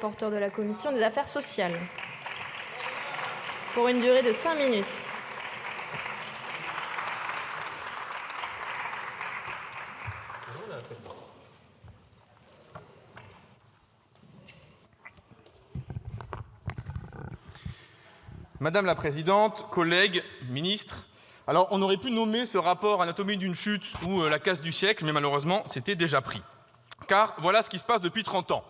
Rapporteur de la Commission des Affaires sociales, pour une durée de 5 minutes. Madame la Présidente, collègues, ministres, alors on aurait pu nommer ce rapport Anatomie d'une chute ou la casse du siècle, mais malheureusement c'était déjà pris. Car voilà ce qui se passe depuis 30 ans.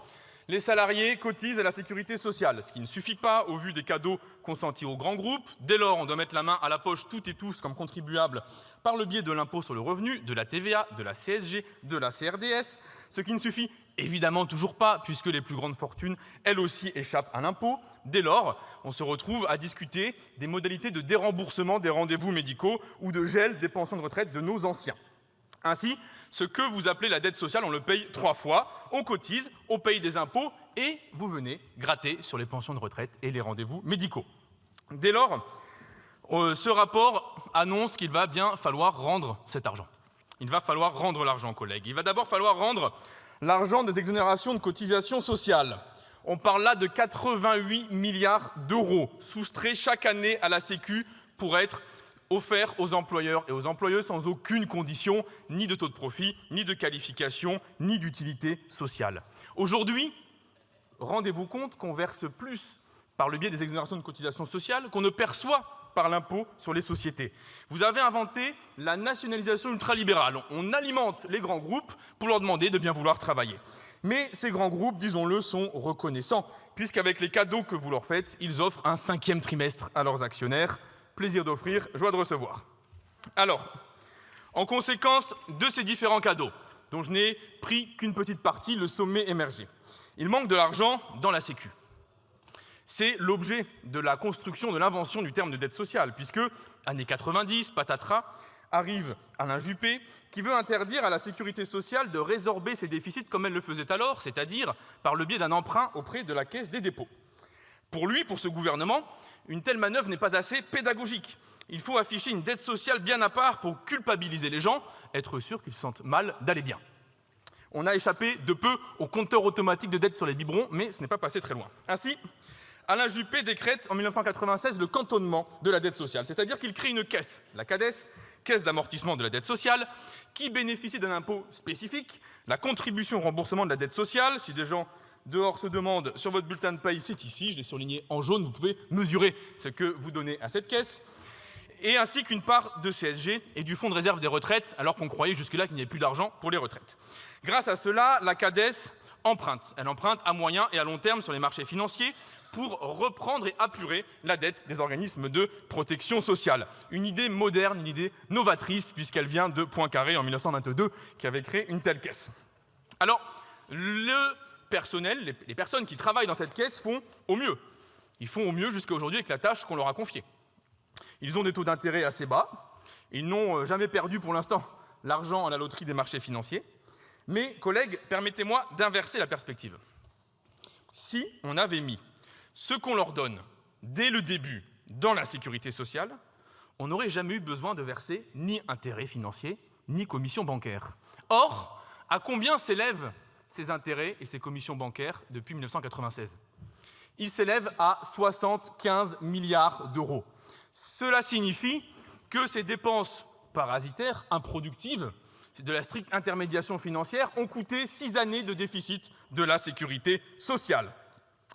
Les salariés cotisent à la sécurité sociale, ce qui ne suffit pas au vu des cadeaux consentis aux grands groupes. Dès lors, on doit mettre la main à la poche toutes et tous comme contribuables par le biais de l'impôt sur le revenu, de la TVA, de la CSG, de la CRDS, ce qui ne suffit évidemment toujours pas puisque les plus grandes fortunes, elles aussi, échappent à l'impôt. Dès lors, on se retrouve à discuter des modalités de déremboursement des rendez-vous médicaux ou de gel des pensions de retraite de nos anciens. Ainsi, ce que vous appelez la dette sociale, on le paye 3 fois, on cotise, on paye des impôts et vous venez gratter sur les pensions de retraite et les rendez-vous médicaux. Dès lors, ce rapport annonce qu'il va bien falloir rendre cet argent. Il va falloir rendre l'argent, collègues. Il va d'abord falloir rendre l'argent des exonérations de cotisations sociales. On parle là de 88 milliards d'euros soustraits chaque année à la Sécu pour être offert aux employeurs et aux employeuses sans aucune condition, ni de taux de profit, ni de qualification, ni d'utilité sociale. Aujourd'hui, rendez-vous compte qu'on verse plus par le biais des exonérations de cotisations sociales qu'on ne perçoit par l'impôt sur les sociétés. Vous avez inventé la nationalisation ultralibérale. On alimente les grands groupes pour leur demander de bien vouloir travailler. Mais ces grands groupes, disons-le, sont reconnaissants, puisqu'avec les cadeaux que vous leur faites, ils offrent un 5e trimestre à leurs actionnaires. Plaisir d'offrir, joie de recevoir. Alors, en conséquence de ces différents cadeaux, dont je n'ai pris qu'une petite partie, le sommet émergé, il manque de l'argent dans la Sécu. C'est l'objet de la construction, de l'invention du terme de dette sociale, puisque, années 90, patatras, arrive Alain Juppé, qui veut interdire à la sécurité sociale de résorber ses déficits comme elle le faisait alors, c'est-à-dire par le biais d'un emprunt auprès de la Caisse des dépôts. Pour lui, pour ce gouvernement, une telle manœuvre n'est pas assez pédagogique. Il faut afficher une dette sociale bien à part pour culpabiliser les gens, être sûr qu'ils se sentent mal d'aller bien. On a échappé de peu au compteur automatique de dette sur les biberons, mais ce n'est pas passé très loin. Ainsi, Alain Juppé décrète en 1996 le cantonnement de la dette sociale, c'est-à-dire qu'il crée une caisse, la CADES, Caisse d'amortissement de la dette sociale, qui bénéficie d'un impôt spécifique, la contribution au remboursement de la dette sociale. Si des gens dehors se demandent sur votre bulletin de paye, c'est ici, je l'ai surligné en jaune, vous pouvez mesurer ce que vous donnez à cette caisse, et ainsi qu'une part de CSG et du fonds de réserve des retraites, alors qu'on croyait jusque-là qu'il n'y avait plus d'argent pour les retraites. Grâce à cela, la CADES emprunte. Elle emprunte à moyen et à long terme sur les marchés financiers pour reprendre et apurer la dette des organismes de protection sociale. Une idée moderne, une idée novatrice, puisqu'elle vient de Poincaré en 1922, qui avait créé une telle caisse. Alors, le personnel, les personnes qui travaillent dans cette caisse font au mieux. Ils font au mieux jusqu'à aujourd'hui avec la tâche qu'on leur a confiée. Ils ont des taux d'intérêt assez bas. Ils n'ont jamais perdu pour l'instant l'argent à la loterie des marchés financiers. Mais, collègues, permettez-moi d'inverser la perspective. Si on avait mis ce qu'on leur donne dès le début dans la sécurité sociale, on n'aurait jamais eu besoin de verser ni intérêts financiers, ni commissions bancaires. Or, à combien s'élèvent ces intérêts et ces commissions bancaires depuis 1996 ? Ils s'élèvent à 75 milliards d'euros. Cela signifie que ces dépenses parasitaires, improductives, de la stricte intermédiation financière, ont coûté 6 années de déficit de la sécurité sociale.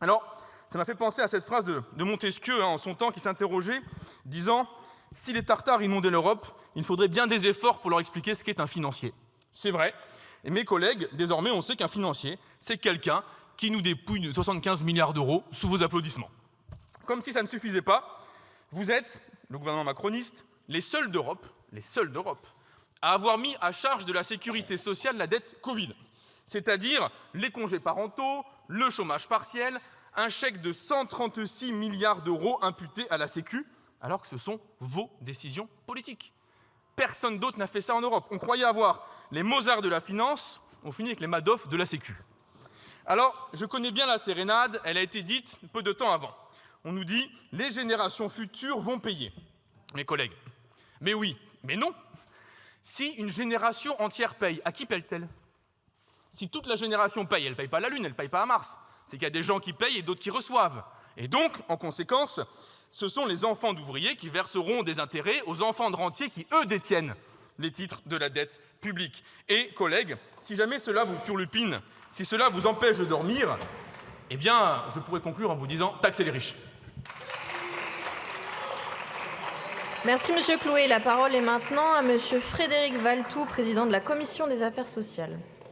Alors, ça m'a fait penser à cette phrase de Montesquieu, en son temps, qui s'interrogeait, disant « Si les Tartares inondaient l'Europe, il faudrait bien des efforts pour leur expliquer ce qu'est un financier. » C'est vrai. Et mes collègues, désormais, on sait qu'un financier, c'est quelqu'un qui nous dépouille de 75 milliards d'euros sous vos applaudissements. Comme si ça ne suffisait pas, vous êtes, le gouvernement macroniste, les seuls d'Europe, à avoir mis à charge de la sécurité sociale la dette Covid, c'est-à-dire les congés parentaux, le chômage partiel, un chèque de 136 milliards d'euros imputé à la Sécu, alors que ce sont vos décisions politiques. Personne d'autre n'a fait ça en Europe. On croyait avoir les Mozart de la finance, on finit avec les Madoff de la Sécu. Alors, je connais bien la sérénade, elle a été dite peu de temps avant. On nous dit « les générations futures vont payer ». Mes collègues, mais oui, mais non. Si une génération entière paye, à qui paye-t-elle ? Si toute la génération paye, elle ne paye pas la Lune, elle ne paye pas à Mars. c'est qu'il y a des gens qui payent et d'autres qui reçoivent. Et donc, en conséquence, ce sont les enfants d'ouvriers qui verseront des intérêts aux enfants de rentiers qui, eux, détiennent les titres de la dette publique. Et, collègues, si jamais cela vous turlupine, si cela vous empêche de dormir, eh bien, je pourrais conclure en vous disant « taxez les riches ». Merci, Monsieur Clouet. La parole est maintenant à Monsieur Frédéric Valletoux, président de la Commission des affaires sociales.